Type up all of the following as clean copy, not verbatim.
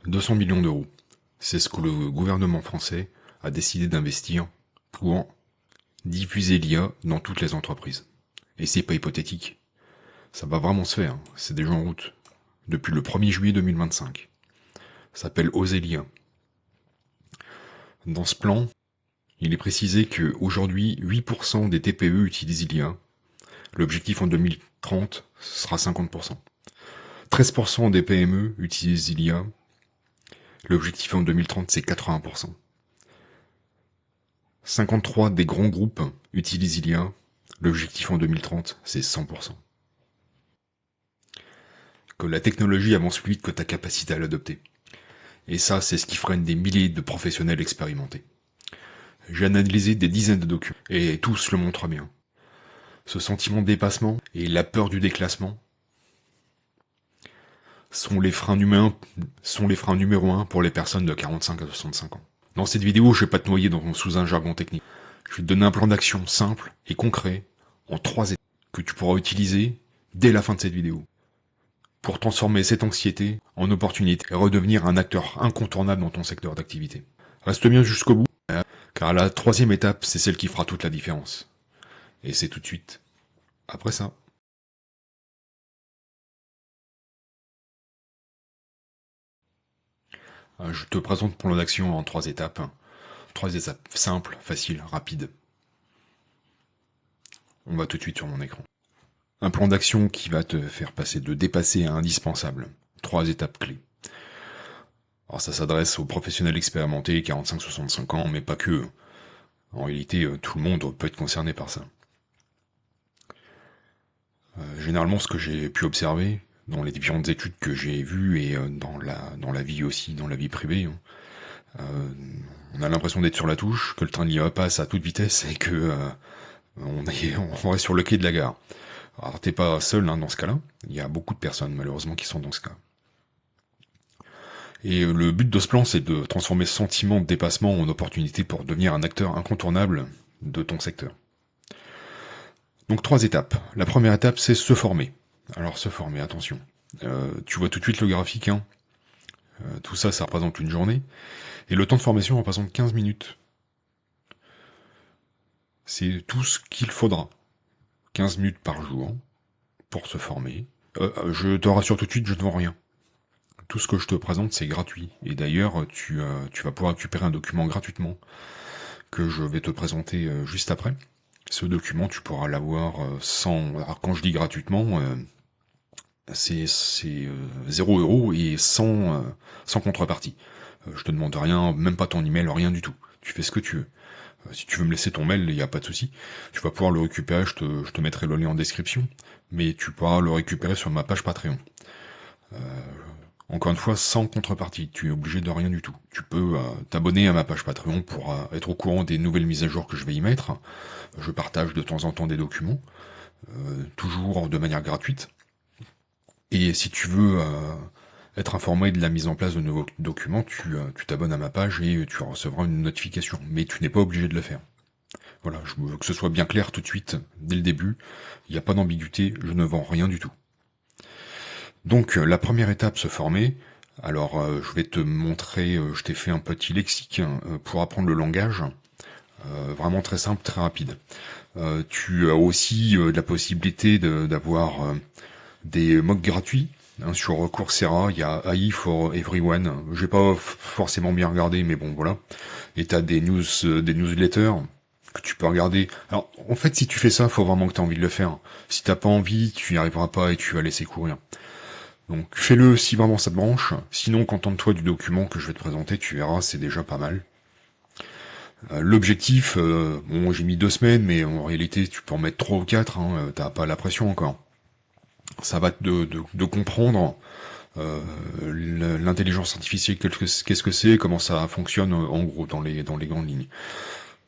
200 millions d'euros. C'est ce que le gouvernement français a décidé d'investir pour diffuser l'IA dans toutes les entreprises. Et c'est pas hypothétique. Ça va vraiment se faire, c'est déjà en route. Depuis le 1er juillet 2025. Ça s'appelle Oser l'IA. Dans ce plan, il est précisé que aujourd'hui 8% des TPE utilisent l'IA. L'objectif en 2030 sera 50%. 13% des PME utilisent l'IA. L'objectif en 2030 c'est 80%. 53 des grands groupes utilisent l'IA. L'objectif en 2030 c'est 100%. Que la technologie avance plus vite que ta capacité à l'adopter. Et ça, c'est ce qui freine des milliers de professionnels expérimentés. J'ai analysé des dizaines de documents, et tous le montrent bien. Ce sentiment de dépassement et la peur du déclassement sont les freins numéro 1 pour les personnes de 45 à 65 ans. Dans cette vidéo, je vais pas te noyer sous un jargon technique. Je vais te donner un plan d'action simple et concret en 3 étapes que tu pourras utiliser dès la fin de cette vidéo pour transformer cette anxiété en opportunité et redevenir un acteur incontournable dans ton secteur d'activité. Reste bien jusqu'au bout, car la 3e étape, c'est celle qui fera toute la différence. Et c'est tout de suite après ça. Je te présente le plan d'action en 3 étapes. 3 étapes simples, faciles, rapides. On va tout de suite sur mon écran. Un plan d'action qui va te faire passer de dépassé à indispensable. 3 étapes clés. Alors ça s'adresse aux professionnels expérimentés, 45-65 ans, mais pas que. En réalité, tout le monde peut être concerné par ça. Généralement, ce que j'ai pu observer dans les différentes études que j'ai vues et dans la vie aussi, dans la vie privée, on a l'impression d'être sur la touche, que le train de l'IA passe à toute vitesse et que on reste sur le quai de la gare. Alors t'es pas seul dans ce cas-là, il y a beaucoup de personnes malheureusement qui sont dans ce cas. Et le but de ce plan, c'est de transformer ce sentiment de dépassement en opportunité pour devenir un acteur incontournable de ton secteur. Donc 3 étapes. La première étape, c'est se former. Alors se former, attention. Tu vois tout de suite le graphique, hein. Tout ça, ça représente une journée. Et le temps de formation représente 15 minutes. C'est tout ce qu'il faudra. 15 minutes par jour pour se former. Je te rassure tout de suite, je ne vends rien. Tout ce que je te présente, c'est gratuit. Et d'ailleurs, tu vas pouvoir récupérer un document gratuitement que je vais te présenter juste après. Ce document, tu pourras l'avoir sans... Alors quand je dis gratuitement, c'est 0 € et sans contrepartie. Je te demande rien, même pas ton email, rien du tout. Tu fais ce que tu veux. Si tu veux me laisser ton mail, il n'y a pas de souci. Tu vas pouvoir le récupérer, je te mettrai le lien en description, mais tu pourras le récupérer sur ma page Patreon. Encore une fois, sans contrepartie, tu es obligé de rien du tout. Tu peux t'abonner à ma page Patreon pour être au courant des nouvelles mises à jour que je vais y mettre. Je partage de temps en temps des documents, toujours de manière gratuite. Et si tu veux être informé de la mise en place de nouveaux documents, tu t'abonnes à ma page et tu recevras une notification. Mais tu n'es pas obligé de le faire. Voilà, je veux que ce soit bien clair tout de suite, dès le début. Il n'y a pas d'ambiguïté, je ne vends rien du tout. Donc la première étape, se former. Alors je vais te montrer, je t'ai fait un petit lexique pour apprendre le langage. Vraiment très simple, très rapide. Tu as aussi la possibilité d'avoir des MOOC gratuits. Sur Coursera, il y a AI for Everyone. J'ai pas forcément bien regardé, mais bon voilà. Et t'as des newsletters que tu peux regarder. Alors en fait, si tu fais ça, faut vraiment que tu aies envie de le faire. Si t'as pas envie, tu n'y arriveras pas et tu vas laisser courir. Donc fais-le si vraiment ça te branche. Sinon, contente-toi du document que je vais te présenter, tu verras, c'est déjà pas mal. L'objectif, bon, j'ai mis 2 semaines, mais en réalité, tu peux en mettre 3 ou 4, hein, t'as pas la pression encore. Ça va de comprendre l'intelligence artificielle, qu'est-ce que c'est, comment ça fonctionne en gros dans les grandes lignes.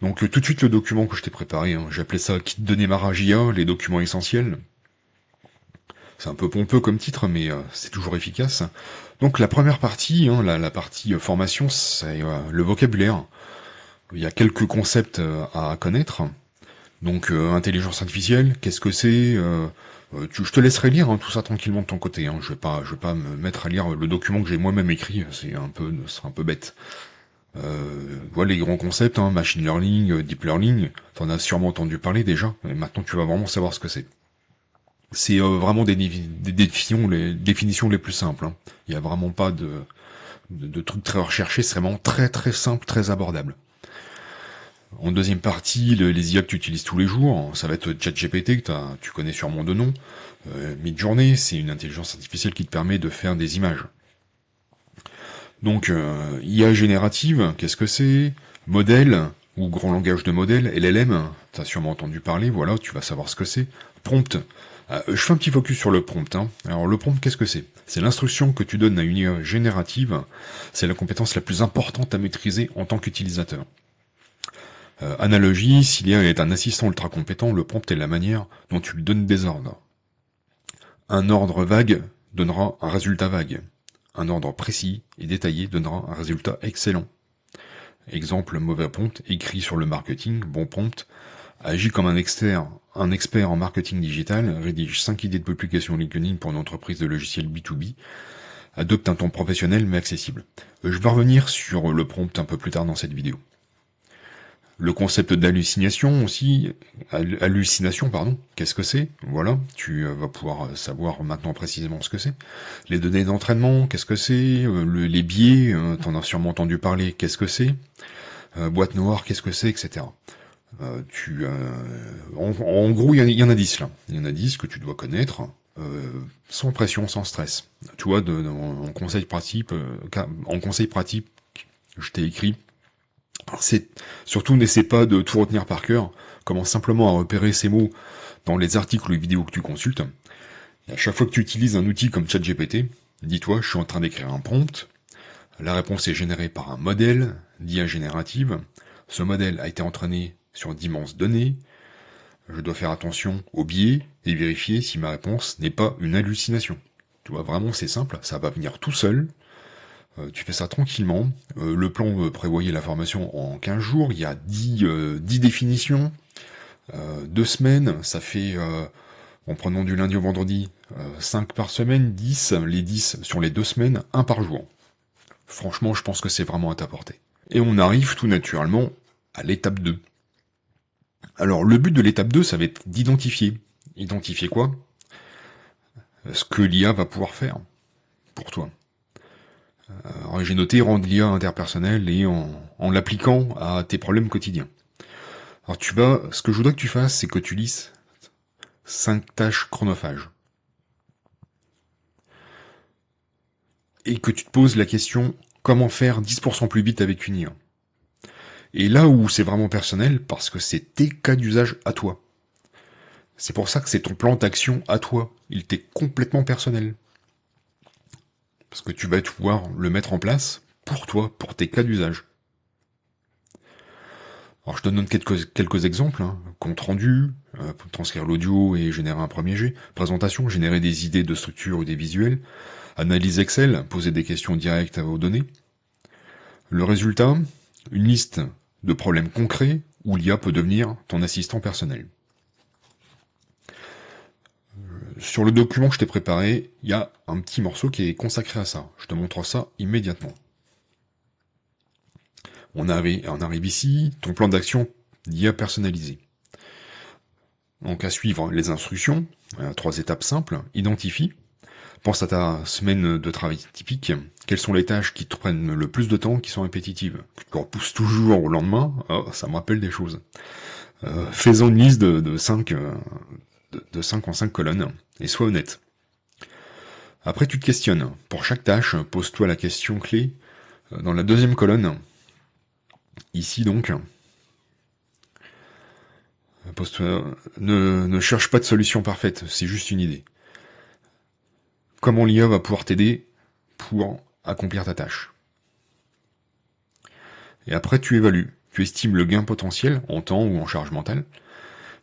Donc tout de suite le document que je t'ai préparé, hein, j'ai appelé ça Kit de démarrage IA, les documents essentiels. C'est un peu pompeux comme titre, mais c'est toujours efficace. Donc la première partie, hein, la partie formation, c'est le vocabulaire. Il y a quelques concepts à connaître. Donc intelligence artificielle, qu'est-ce que c'est Je te laisserai lire tout ça tranquillement de ton côté. Je vais pas me mettre à lire le document que j'ai moi-même écrit. Ce serait un peu bête. Voilà les grands concepts, machine learning, deep learning. T'en as sûrement entendu parler déjà. Mais maintenant, tu vas vraiment savoir ce que c'est. C'est vraiment des définitions les plus simples. Il y a vraiment pas de trucs très recherchés. C'est vraiment très très simple, très abordable. En deuxième partie, les IA que tu utilises tous les jours, ça va être ChatGPT, que tu connais sûrement de nom. Midjourney, c'est une intelligence artificielle qui te permet de faire des images. Donc, IA générative, qu'est-ce que c'est? Modèle, ou grand langage de modèle, LLM, t'as sûrement entendu parler, voilà, tu vas savoir ce que c'est. Prompt, je fais un petit focus sur le prompt. Alors le prompt, qu'est-ce que c'est? C'est l'instruction que tu donnes à une IA générative, c'est la compétence la plus importante à maîtriser en tant qu'utilisateur. Analogie, s'il y a un assistant ultra compétent, le prompt est la manière dont tu lui donnes des ordres. Un ordre vague donnera un résultat vague. Un ordre précis et détaillé donnera un résultat excellent. Exemple, mauvais prompt, écrit sur le marketing, bon prompt, agit comme un expert en marketing digital, rédige 5 idées de publication LinkedIn pour une entreprise de logiciels B2B, adopte un ton professionnel mais accessible. Je vais revenir sur le prompt un peu plus tard dans cette vidéo. Le concept d'hallucination aussi, qu'est-ce que c'est? Voilà, tu vas pouvoir savoir maintenant précisément ce que c'est. Les données d'entraînement, qu'est-ce que c'est? Les biais, t'en as sûrement entendu parler, qu'est-ce que c'est? Boîte noire, qu'est-ce que c'est, etc. En gros, il y en a 10 là. Il y en a 10 que tu dois connaître, sans pression, sans stress. Tu vois, en conseil pratique, je t'ai écrit. Surtout, n'essaie pas de tout retenir par cœur. Commence simplement à repérer ces mots dans les articles ou les vidéos que tu consultes. Et à chaque fois que tu utilises un outil comme ChatGPT, dis-toi, je suis en train d'écrire un prompt. La réponse est générée par un modèle d'IA générative. Ce modèle a été entraîné sur d'immenses données. Je dois faire attention aux biais et vérifier si ma réponse n'est pas une hallucination. Tu vois, vraiment, c'est simple, ça va venir tout seul. Tu fais ça tranquillement. Le plan prévoyait la formation en 15 jours. Il y a 10 définitions. 2 semaines, ça fait, en prenant du lundi au vendredi, 5 par semaine, 10. Les 10 sur les 2 semaines, 1 par jour. Franchement, je pense que c'est vraiment à ta portée. Et on arrive tout naturellement à l'étape 2. Alors, le but de l'étape 2, ça va être d'identifier. Identifier quoi? Ce que l'IA va pouvoir faire pour toi. Alors, j'ai noté rendre l'IA interpersonnelle et en l'appliquant à tes problèmes quotidiens. Alors ce que je voudrais que tu fasses, c'est que tu lises 5 tâches chronophages. Et que tu te poses la question, comment faire 10% plus vite avec une IA? Et là où c'est vraiment personnel, parce que c'est tes cas d'usage à toi. C'est pour ça que c'est ton plan d'action à toi. Il t'est complètement personnel. Parce que tu vas pouvoir le mettre en place pour toi, pour tes cas d'usage. Alors je te donne quelques exemples. Compte rendu, transcrire l'audio et générer un premier jet. Présentation, générer des idées de structure ou des visuels. Analyse Excel, poser des questions directes à vos données. Le résultat, une liste de problèmes concrets où l'IA peut devenir ton assistant personnel. Sur le document que je t'ai préparé, il y a un petit morceau qui est consacré à ça. Je te montre ça immédiatement. On arrive ici, ton plan d'action d'IA personnalisé. Donc à suivre les instructions, 3 étapes simples, identifie, pense à ta semaine de travail typique, quelles sont les tâches qui te prennent le plus de temps, qui sont répétitives, que tu repousses toujours au lendemain, ça me rappelle des choses. Fais-en une liste de 5 en 5 colonnes, et sois honnête. Après tu te questionnes, pour chaque tâche, pose-toi la question clé dans la deuxième colonne, ici donc. Ne cherche pas de solution parfaite, c'est juste une idée. Comment l'IA va pouvoir t'aider pour accomplir ta tâche. Et après tu évalues, tu estimes le gain potentiel en temps ou en charge mentale,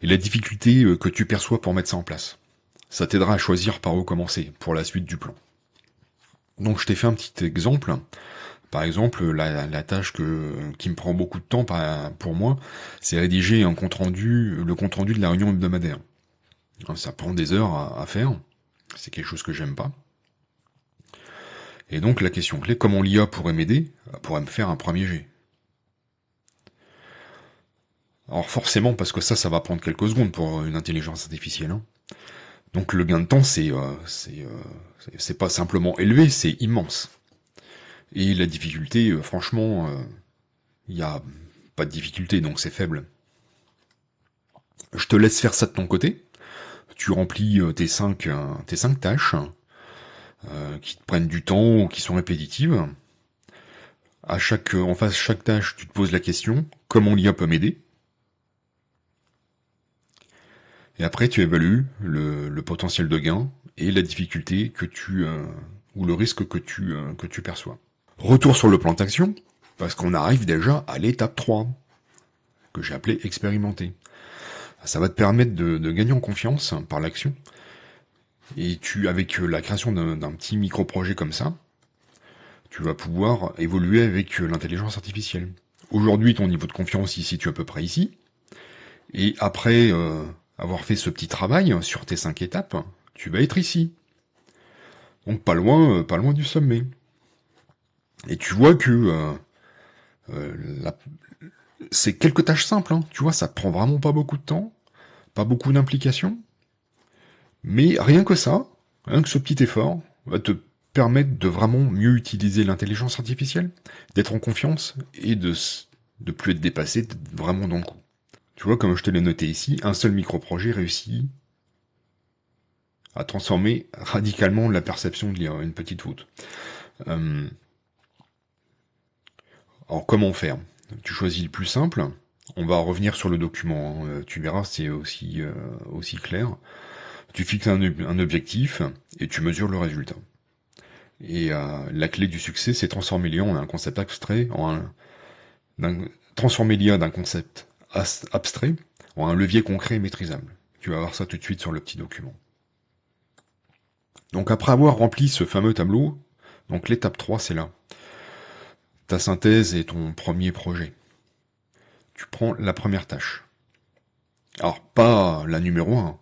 et la difficulté que tu perçois pour mettre ça en place. Ça t'aidera à choisir par où commencer pour la suite du plan. Donc je t'ai fait un petit exemple. Par exemple, la tâche qui me prend beaucoup de temps pour moi, c'est rédiger le compte rendu de la réunion hebdomadaire. Ça prend des heures à faire. C'est quelque chose que j'aime pas. Et donc la question clé, comment l'IA pourrait m'aider, pourrait me faire un premier jet. Alors forcément, parce que ça va prendre quelques secondes pour une intelligence artificielle. Hein. Donc le gain de temps, c'est pas simplement élevé, c'est immense. Et la difficulté, franchement, il n'y a pas de difficulté, donc c'est faible. Je te laisse faire ça de ton côté. Tu remplis tes 5 tâches qui te prennent du temps ou qui sont répétitives. En face de chaque tâche, tu te poses la question, comment l'IA peut m'aider? Et après, tu évalues le potentiel de gain et la difficulté ou le risque que tu perçois. Retour sur le plan d'action, parce qu'on arrive déjà à l'étape 3, que j'ai appelé expérimenter. Ça va te permettre de gagner en confiance par l'action. Et avec la création d'un petit micro-projet comme ça, tu vas pouvoir évoluer avec l'intelligence artificielle. Aujourd'hui, ton niveau de confiance il se situe à peu près ici. Et après avoir fait ce petit travail sur tes 5 étapes, tu vas être ici. Donc pas loin du sommet. Et tu vois que c'est quelques tâches simples, hein. Tu vois, ça prend vraiment pas beaucoup de temps, pas beaucoup d'implications. Mais rien que ce petit effort, va te permettre de vraiment mieux utiliser l'intelligence artificielle, d'être en confiance et de plus être dépassé, d'être vraiment dans le coup. Tu vois, comme je te l'ai noté ici, un seul micro-projet réussit à transformer radicalement la perception de l'IA, une petite faute. Alors comment faire? Tu choisis le plus simple. On va revenir sur le document, hein. Tu verras, c'est aussi clair. Tu fixes un objectif et tu mesures le résultat. Et la clé du succès, c'est transformer l'IA en un concept abstrait, transformer l'IA d'un concept abstrait en un levier concret et maîtrisable. Tu vas voir ça tout de suite sur le petit document. Donc après avoir rempli ce fameux tableau, donc l'étape 3, c'est là. Ta synthèse est ton premier projet. Tu prends la première tâche. Alors pas la numéro 1.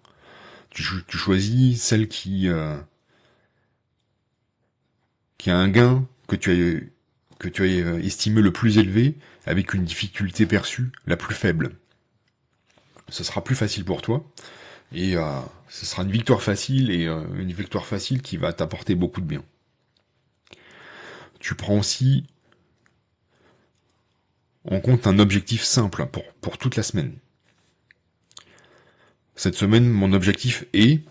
Tu choisis celle qui a un gain que tu as estimé le plus élevé avec une difficulté perçue la plus faible. Ce sera plus facile pour toi et ce sera une victoire facile et une victoire facile qui va t'apporter beaucoup de bien. Tu prends aussi en compte un objectif simple pour toute la semaine. Cette semaine, mon objectif est,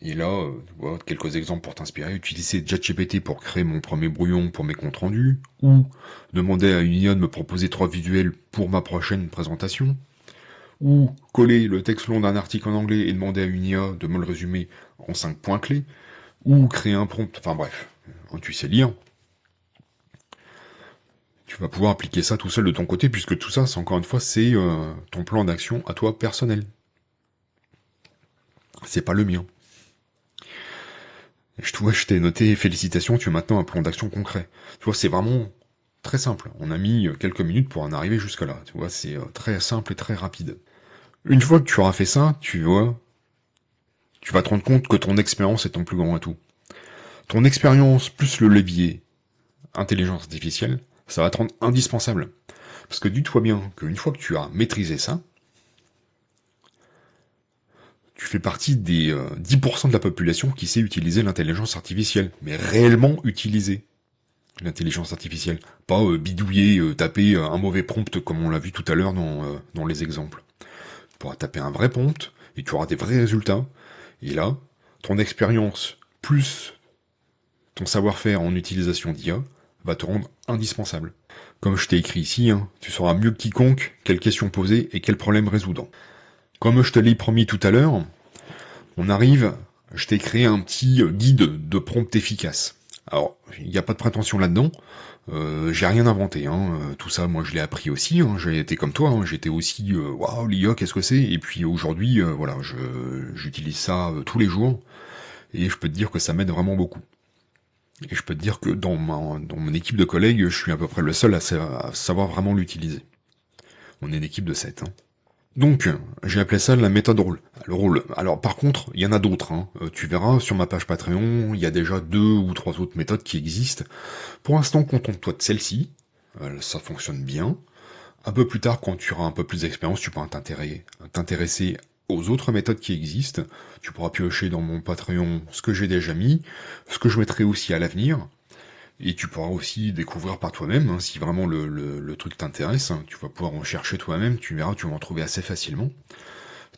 et là, voilà, quelques exemples pour t'inspirer, utiliser ChatGPT pour créer mon premier brouillon pour mes comptes rendus, ou demander à une IA de me proposer 3 visuels pour ma prochaine présentation, ou coller le texte long d'un article en anglais et demander à une IA de me le résumer en 5 points clés, ou créer un prompt, enfin bref, tu sais lire. Tu vas pouvoir appliquer ça tout seul de ton côté, puisque tout ça, c'est encore une fois, c'est ton plan d'action à toi personnel. C'est pas le mien. Je t'ai noté, félicitations, tu as maintenant un plan d'action concret. Tu vois, c'est vraiment très simple. On a mis quelques minutes pour en arriver jusque-là. Tu vois, c'est très simple et très rapide. Une fois que tu auras fait ça, tu vois, tu vas te rendre compte que ton expérience est ton plus grand atout. Ton expérience plus le levier intelligence artificielle, ça va te rendre indispensable. Parce que dis-toi bien qu'une fois que tu as maîtrisé ça, tu fais partie des 10% de la population qui sait utiliser l'intelligence artificielle, mais réellement utiliser l'intelligence artificielle. Pas bidouiller, taper un mauvais prompt comme on l'a vu tout à l'heure dans les exemples. Tu pourras taper un vrai prompt et tu auras des vrais résultats. Et là, ton expérience plus ton savoir-faire en utilisation d'IA va te rendre indispensable. Comme je t'ai écrit ici, hein, tu sauras mieux que quiconque quelles questions poser et quels problèmes résoudre. Comme je te l'ai promis tout à l'heure, je t'ai créé un petit guide de prompt efficace. Alors, il n'y a pas de prétention là-dedans, j'ai rien inventé, hein. Tout ça, moi je l'ai appris aussi, hein. J'ai été comme toi, hein. J'étais aussi, waouh, l'IA, qu'est-ce que c'est? Et puis aujourd'hui, voilà, j'utilise ça tous les jours, et je peux te dire que ça m'aide vraiment beaucoup. Et je peux te dire que dans mon équipe de collègues, je suis à peu près le seul à savoir vraiment l'utiliser. On est une équipe de 7, hein. Donc, j'ai appelé ça la méthode rôle. Le rôle. Alors, par contre, il y en a d'autres. Hein. Tu verras, sur ma page Patreon, il y a déjà 2 ou 3 autres méthodes qui existent. Pour l'instant, contente-toi de celle-ci. Ça fonctionne bien. Un peu plus tard, quand tu auras un peu plus d'expérience, tu pourras t'intéresser aux autres méthodes qui existent. Tu pourras piocher dans mon Patreon ce que j'ai déjà mis, ce que je mettrai aussi à l'avenir. Et tu pourras aussi découvrir par toi-même, hein, si vraiment le truc t'intéresse. Hein, tu vas pouvoir en chercher toi-même, tu verras, tu vas en trouver assez facilement.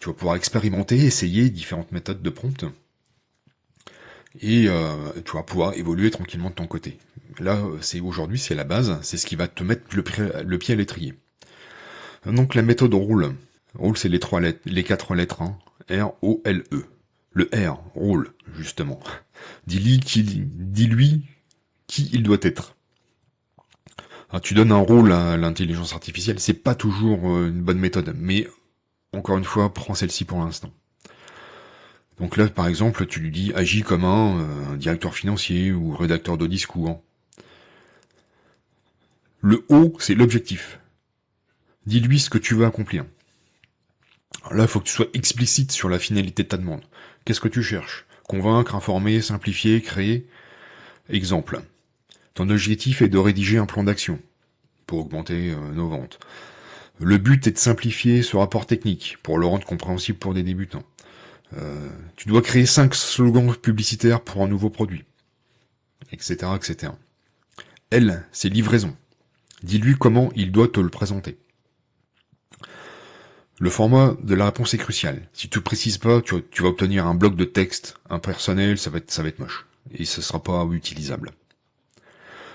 Tu vas pouvoir expérimenter, essayer différentes méthodes de prompt. Et tu vas pouvoir évoluer tranquillement de ton côté. Là, aujourd'hui, c'est la base, c'est ce qui va te mettre le pied à l'étrier. Donc la méthode roule. Roule, c'est les 4 lettres, hein. R-O-L-E. Le R, roule, justement. Dis-lui qui il doit être. Alors, tu donnes un rôle à l'intelligence artificielle, c'est pas toujours une bonne méthode, mais encore une fois, prends celle-ci pour l'instant. Donc là, par exemple, tu lui dis agis comme un directeur financier ou rédacteur de discours. Le O, c'est l'objectif. Dis-lui ce que tu veux accomplir. Alors là, il faut que tu sois explicite sur la finalité de ta demande. Qu'est-ce que tu cherches? Convaincre, informer, simplifier, créer. Exemple. Ton objectif est de rédiger un plan d'action pour augmenter nos ventes. Le but est de simplifier ce rapport technique pour le rendre compréhensible pour des débutants. Tu dois créer 5 slogans publicitaires pour un nouveau produit, etc., etc. L, c'est livraison. Dis-lui comment il doit te le présenter. Le format de la réponse est crucial. Si tu ne précises pas, tu vas obtenir un bloc de texte impersonnel, ça va être moche. Et ce ne sera pas utilisable.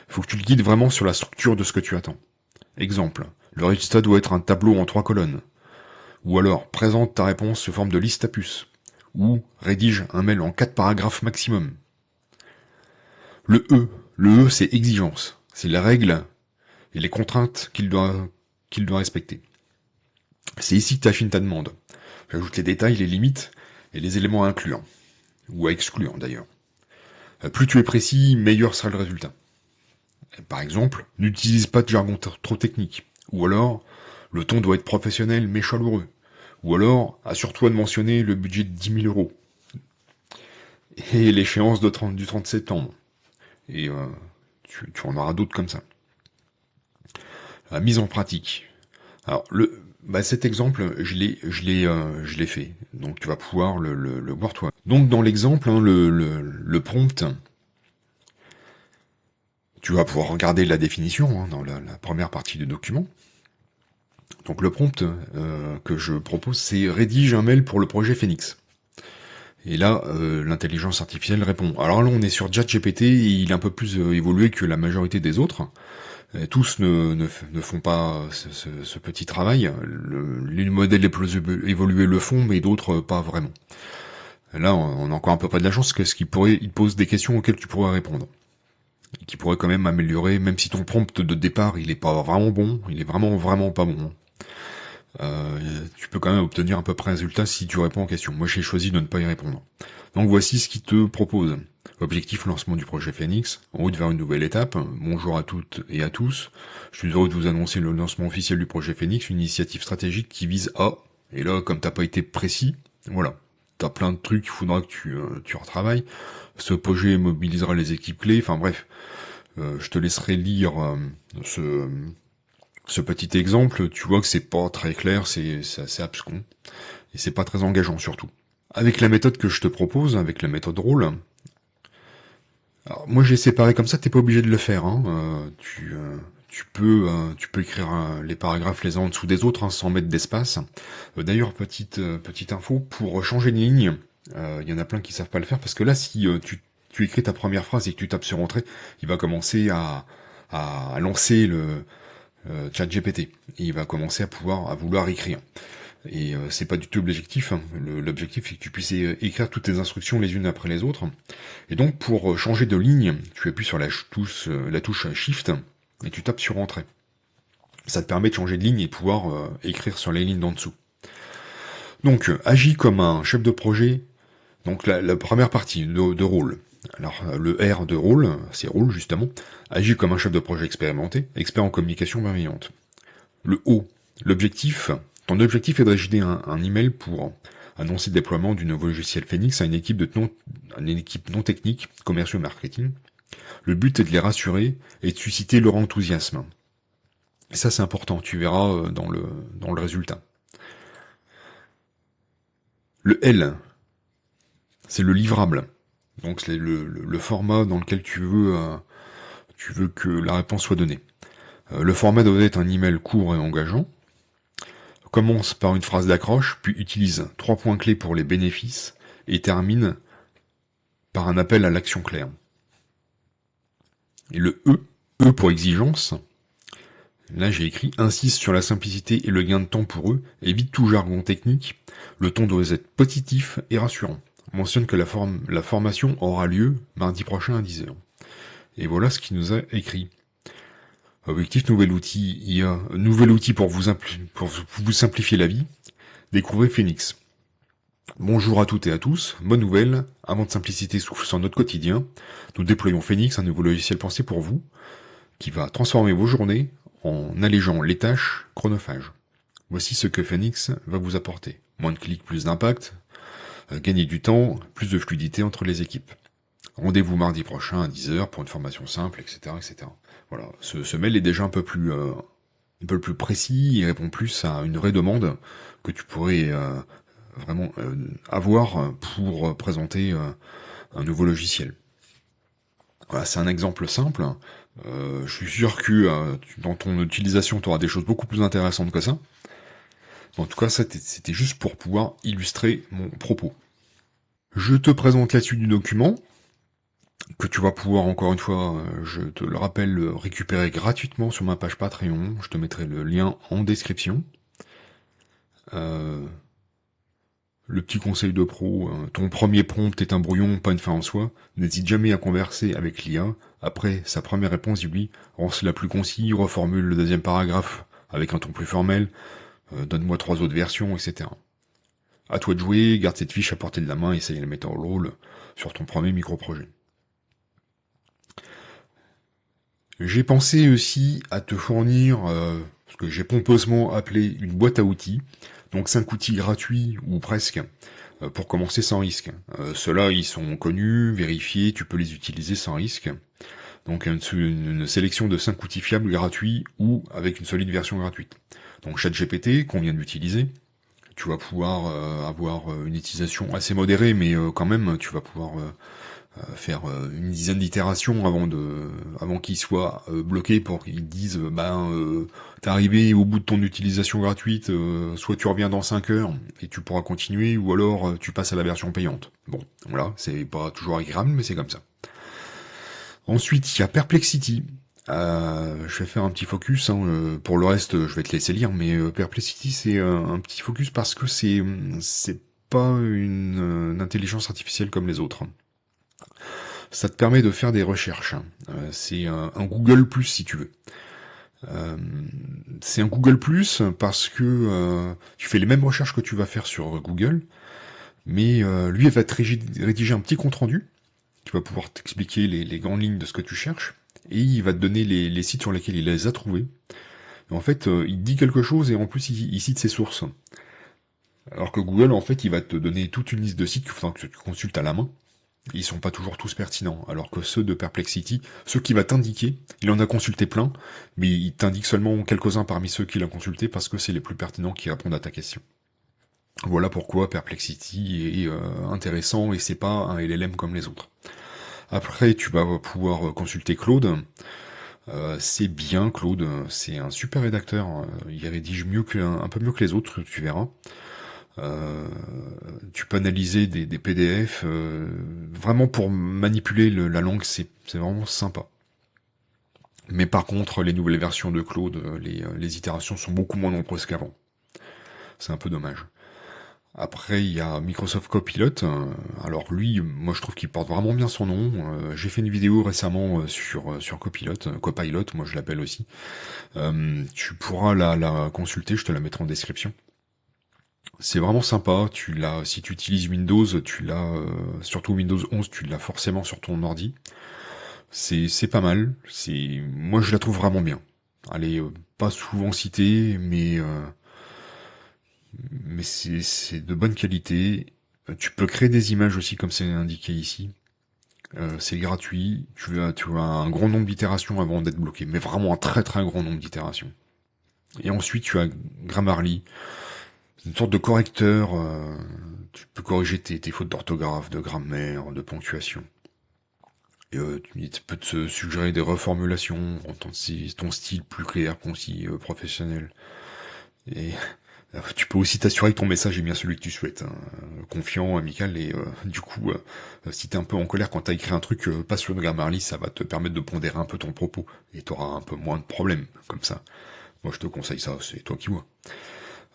Il faut que tu le guides vraiment sur la structure de ce que tu attends. Exemple, le résultat doit être un tableau en 3 colonnes. Ou alors, présente ta réponse sous forme de liste à puces. Ou rédige un mail en 4 paragraphes maximum. Le E, c'est exigence. C'est la règle et les contraintes qu'il doit respecter. C'est ici que tu affines ta demande. J'ajoute les détails, les limites et les éléments à inclure. Ou à exclure d'ailleurs. Plus tu es précis, meilleur sera le résultat. Par exemple, n'utilise pas de jargon trop technique. Ou alors, le ton doit être professionnel mais chaleureux. Ou alors, assure-toi de mentionner le budget de 10 000 euros. Et l'échéance du 30 septembre. Et tu en auras d'autres comme ça. La mise en pratique. Alors, cet exemple, je l'ai fait. Donc, tu vas pouvoir le voir toi. Donc, dans l'exemple, hein, le prompt, tu vas pouvoir regarder la définition hein, dans la première partie du document. Donc, le prompt que je propose, c'est rédige un mail pour le projet Phoenix. Et là, l'intelligence artificielle répond. Alors là, on est sur ChatGPT, et il est un peu plus évolué que la majorité des autres. Tous ne font pas ce petit travail. Les modèles les plus évolués le font, mais d'autres pas vraiment. Là, on a encore un peu pas de la chance, parce qu'il te pose des questions auxquelles tu pourrais répondre. Et qui pourraient quand même améliorer, même si ton prompt de départ, il est pas vraiment bon, il est vraiment pas bon. Tu peux quand même obtenir à peu près un résultat si tu réponds aux questions. Moi, j'ai choisi de ne pas y répondre. Donc voici ce qu'il te propose. Objectif lancement du projet Phoenix, en route vers une nouvelle étape. Bonjour à toutes et à tous. Je suis heureux de vous annoncer le lancement officiel du projet Phoenix, une initiative stratégique qui vise à... Et là, comme t'as pas été précis, voilà. T'as plein de trucs, il faudra que tu retravailles. Ce projet mobilisera les équipes clés, enfin bref. Je te laisserai lire ce petit exemple, tu vois que c'est pas très clair, c'est assez abscon, et c'est pas très engageant surtout. Avec la méthode que je te propose, avec la méthode rôle, alors moi j'ai séparé comme ça, t'es pas obligé de le faire, hein. Tu peux écrire les paragraphes les uns en dessous des autres hein, sans mettre d'espace. D'ailleurs, petite info, pour changer de ligne, il y en a plein qui savent pas le faire, parce que là si tu écris ta première phrase et que tu tapes sur entrée, il va commencer à lancer le ChatGPT. Et il va commencer à vouloir écrire. Et c'est pas du tout l'objectif. Hein. L'objectif c'est que tu puisses écrire toutes tes instructions les unes après les autres. Et donc pour changer de ligne, tu appuies sur la touche Shift et tu tapes sur Entrée. Ça te permet de changer de ligne et de pouvoir écrire sur les lignes d'en dessous. Donc agis comme un chef de projet. Donc la première partie de rôle. Alors le R de rôle, c'est rôle justement. Agis comme un chef de projet expérimenté, expert en communication bienveillante. Le O, l'objectif, Ton objectif est de rédiger un email pour annoncer le déploiement du nouveau logiciel Phoenix à une équipe non technique, commerciaux marketing. Le but est de les rassurer et de susciter leur enthousiasme. Et ça, c'est important, tu verras dans le résultat. Le L, c'est le livrable. Donc c'est le format dans lequel tu veux que la réponse soit donnée. Le format doit être un email court et engageant. Commence par une phrase d'accroche, puis utilise 3 points clés pour les bénéfices et termine par un appel à l'action claire. Et le E pour exigence, là j'ai écrit insiste sur la simplicité et le gain de temps pour eux, évite tout jargon technique, le ton doit être positif et rassurant. Mentionne que la formation aura lieu mardi prochain à 10h. Et voilà ce qu'il nous a écrit. Objectif, nouvel outil pour vous simplifier la vie. Découvrez Phoenix. Bonjour à toutes et à tous, bonne nouvelle, un vent de simplicité souffle sur notre quotidien. Nous déployons Phoenix, un nouveau logiciel pensé pour vous, qui va transformer vos journées en allégeant les tâches chronophages. Voici ce que Phoenix va vous apporter. Moins de clics, plus d'impact, gagner du temps, plus de fluidité entre les équipes. Rendez-vous mardi prochain à 10h pour une formation simple, etc. etc. Voilà, ce mail est déjà un peu plus précis, il répond plus à une vraie demande que tu pourrais vraiment avoir pour présenter un nouveau logiciel. Voilà, c'est un exemple simple. Je suis sûr que dans ton utilisation, tu auras des choses beaucoup plus intéressantes que ça. En tout cas, c'était juste pour pouvoir illustrer mon propos. Je te présente la suite du document, que tu vas pouvoir, encore une fois, je te le rappelle, récupérer gratuitement sur ma page Patreon. Je te mettrai le lien en description. Le petit conseil de pro, ton premier prompt est un brouillon, pas une fin en soi. N'hésite jamais à converser avec l'IA. Après sa première réponse, dis-lui, rends cela plus concis, reformule le deuxième paragraphe avec un ton plus formel, donne-moi 3 autres versions, etc. À toi de jouer, garde cette fiche à portée de la main et essaye de la mettre en rôle sur ton premier micro-projet. J'ai pensé aussi à te fournir ce que j'ai pompeusement appelé une boîte à outils, donc 5 outils gratuits ou presque, pour commencer sans risque. Ceux-là, ils sont connus, vérifiés, tu peux les utiliser sans risque. Donc une sélection de 5 outils fiables gratuits ou avec une solide version gratuite. Donc ChatGPT, qu'on vient d'utiliser, tu vas pouvoir avoir une utilisation assez modérée, mais quand même, tu vas pouvoir faire une dizaine d'itérations avant qu'il soit bloqué pour qu'il dise t'es arrivé au bout de ton utilisation gratuite, soit tu reviens dans 5 heures et tu pourras continuer, ou alors tu passes à la version payante. Bon, voilà, c'est pas toujours agréable, mais c'est comme ça. Ensuite, il y a Perplexity. Je vais faire un petit focus, pour le reste je vais te laisser lire, mais Perplexity c'est un petit focus parce que c'est pas une intelligence artificielle comme les autres. Ça te permet de faire des recherches. C'est un Google Plus si tu veux. C'est un Google Plus parce que tu fais les mêmes recherches que tu vas faire sur Google, mais lui elle va te rédiger un petit compte rendu. Tu vas pouvoir t'expliquer les grandes lignes de ce que tu cherches, et il va te donner les sites sur lesquels il les a trouvés. Et en fait, il te dit quelque chose et en plus il cite ses sources. Alors que Google, en fait, il va te donner toute une liste de sites qu'il faudra que tu consultes à la main. Ils sont pas toujours tous pertinents, alors que ceux de Perplexity, ceux qu'il va t'indiquer, il en a consulté plein, mais il t'indique seulement quelques-uns parmi ceux qu'il a consultés parce que c'est les plus pertinents qui répondent à ta question. Voilà pourquoi Perplexity est intéressant et c'est pas un LLM comme les autres. Après, tu vas pouvoir consulter Claude. C'est bien Claude, c'est un super rédacteur, il rédige un peu mieux que les autres, tu verras. Tu peux analyser des PDF, vraiment pour manipuler la langue, c'est vraiment sympa. Mais par contre, les nouvelles versions de Claude, les itérations sont beaucoup moins nombreuses qu'avant. C'est un peu dommage. Après, il y a Microsoft Copilot. Alors lui, moi je trouve qu'il porte vraiment bien son nom. J'ai fait une vidéo récemment sur Copilot, Copilot, moi je l'appelle aussi. Tu pourras la consulter, je te la mettrai en description. C'est vraiment sympa, si tu utilises Windows, surtout Windows 11, tu l'as forcément sur ton ordi. C'est pas mal, moi je la trouve vraiment bien. Elle est pas souvent citée, mais mais c'est de bonne qualité. Tu peux créer des images aussi comme c'est indiqué ici. C'est gratuit, tu as un grand nombre d'itérations avant d'être bloqué, mais vraiment un très très grand nombre d'itérations. Et ensuite tu as Grammarly, c'est une sorte de correcteur, tu peux corriger tes fautes d'orthographe, de grammaire, de ponctuation. Et, il peut te suggérer des reformulations, rendre ton style plus clair, concis, professionnel. Et tu peux aussi t'assurer que ton message est bien celui que tu souhaites, hein, confiant, amical, et du coup, si t'es un peu en colère quand t'as écrit un truc pas sur le Grammarly, ça va te permettre de pondérer un peu ton propos, et t'auras un peu moins de problèmes, comme ça. Moi je te conseille ça, c'est toi qui vois.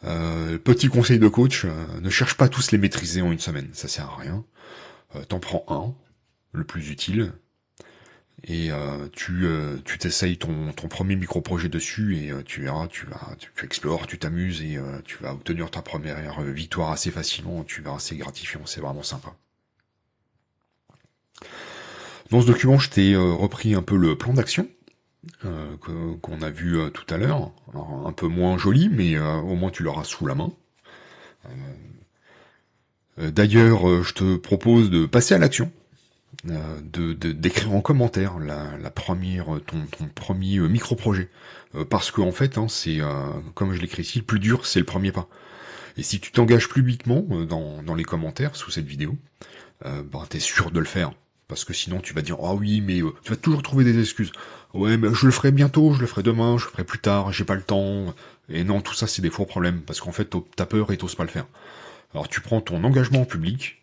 Petit conseil de coach, ne cherche pas à tous les maîtriser en une semaine, ça sert à rien. T'en prends un, le plus utile, et tu t'essayes ton premier micro-projet dessus, et tu verras, tu explores, tu t'amuses, et tu vas obtenir ta première victoire assez facilement, tu verras, c'est gratifiant, c'est vraiment sympa. Dans ce document, je t'ai repris un peu le plan d'action qu'on a vu tout à l'heure. Un peu moins joli, mais au moins tu l'auras sous la main. D'ailleurs, je te propose de passer à l'action, d'écrire en commentaire la première, ton premier micro-projet. Parce qu'en fait, hein, c'est comme je l'écris ici, le plus dur, c'est le premier pas. Et si tu t'engages publiquement dans les commentaires sous cette vidéo, bah, t'es sûr de le faire. Parce que sinon tu vas dire ah oui mais tu vas toujours trouver des excuses. Ouais mais je le ferai bientôt, je le ferai demain, je le ferai plus tard, j'ai pas le temps. Et non, tout ça c'est des faux problèmes parce qu'en fait t'as peur et t'oses pas le faire. Alors tu prends ton engagement en public,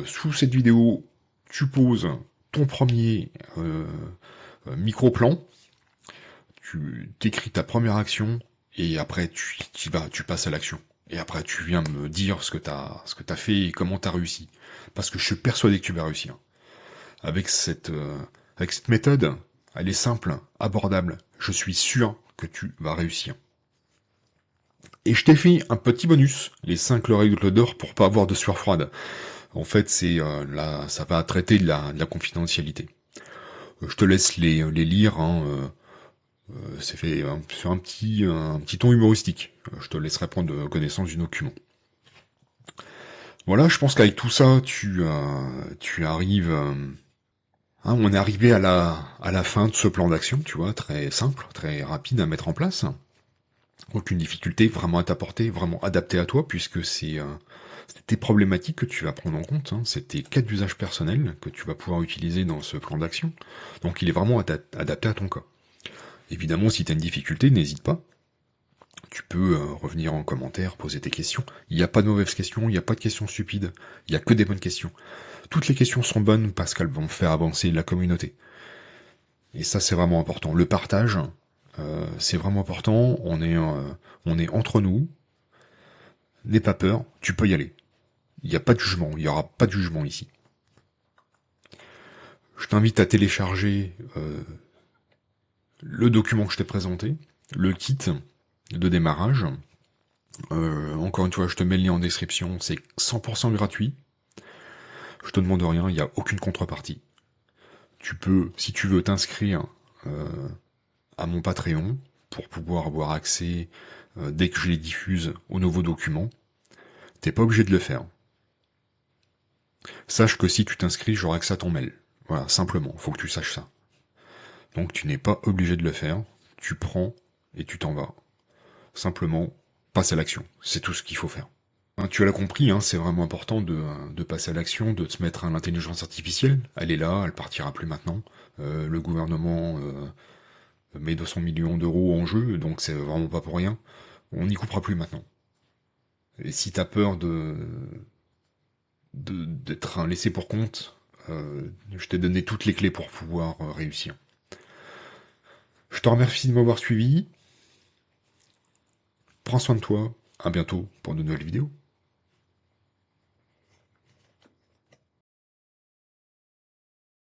sous cette vidéo tu poses ton premier micro-plan, tu t'écris ta première action et après tu passes à l'action. Et après tu viens me dire ce que t'as fait et comment t'as réussi. Parce que je suis persuadé que tu vas réussir. Avec cette méthode, elle est simple, abordable. Je suis sûr que tu vas réussir. Et je t'ai fait un petit bonus, les 5 règles d'or pour pas avoir de sueur froide. En fait, ça va traiter de la confidentialité. Je te laisse les lire, hein, c'est fait sur un petit ton humoristique. Je te laisserai prendre connaissance du document. Voilà, je pense qu'avec tout ça, tu arrives. Hein, on est arrivé à la fin de ce plan d'action, tu vois, très simple, très rapide à mettre en place. Aucune difficulté vraiment à t'apporter, vraiment adapté à toi, puisque c'est tes problématiques que tu vas prendre en compte, hein, c'est tes cas d'usage personnel que tu vas pouvoir utiliser dans ce plan d'action. Donc il est vraiment adapté à ton cas. Évidemment, si tu as une difficulté, n'hésite pas. Tu peux revenir en commentaire, poser tes questions. Il n'y a pas de mauvaises questions, il n'y a pas de questions stupides, il n'y a que des bonnes questions. Toutes les questions sont bonnes parce qu'elles vont faire avancer la communauté. Et ça, c'est vraiment important. Le partage, c'est vraiment important. On est entre nous. N'aie pas peur, tu peux y aller. Il n'y a pas de jugement, il n'y aura pas de jugement ici. Je t'invite à télécharger le document que je t'ai présenté, le kit de démarrage. Encore une fois, je te mets le lien en description, c'est 100% gratuit. Je te demande rien, il n'y a aucune contrepartie. Tu peux, si tu veux, t'inscrire à mon Patreon pour pouvoir avoir accès, dès que je les diffuse, aux nouveaux documents. T'es pas obligé de le faire. Sache que si tu t'inscris, j'aurai accès à ton mail. Voilà, simplement, faut que tu saches ça. Donc tu n'es pas obligé de le faire, tu prends et tu t'en vas. Simplement, passe à l'action, c'est tout ce qu'il faut faire. Tu l'as compris, hein, c'est vraiment important de passer à l'action, de te mettre à l'intelligence artificielle. Elle est là, elle partira plus maintenant. Le gouvernement met 200 millions d'euros en jeu, donc c'est vraiment pas pour rien. On n'y coupera plus maintenant. Et si t'as peur d'être un laissé pour compte, je t'ai donné toutes les clés pour pouvoir réussir. Je te remercie de m'avoir suivi. Prends soin de toi. À bientôt pour de nouvelles vidéos.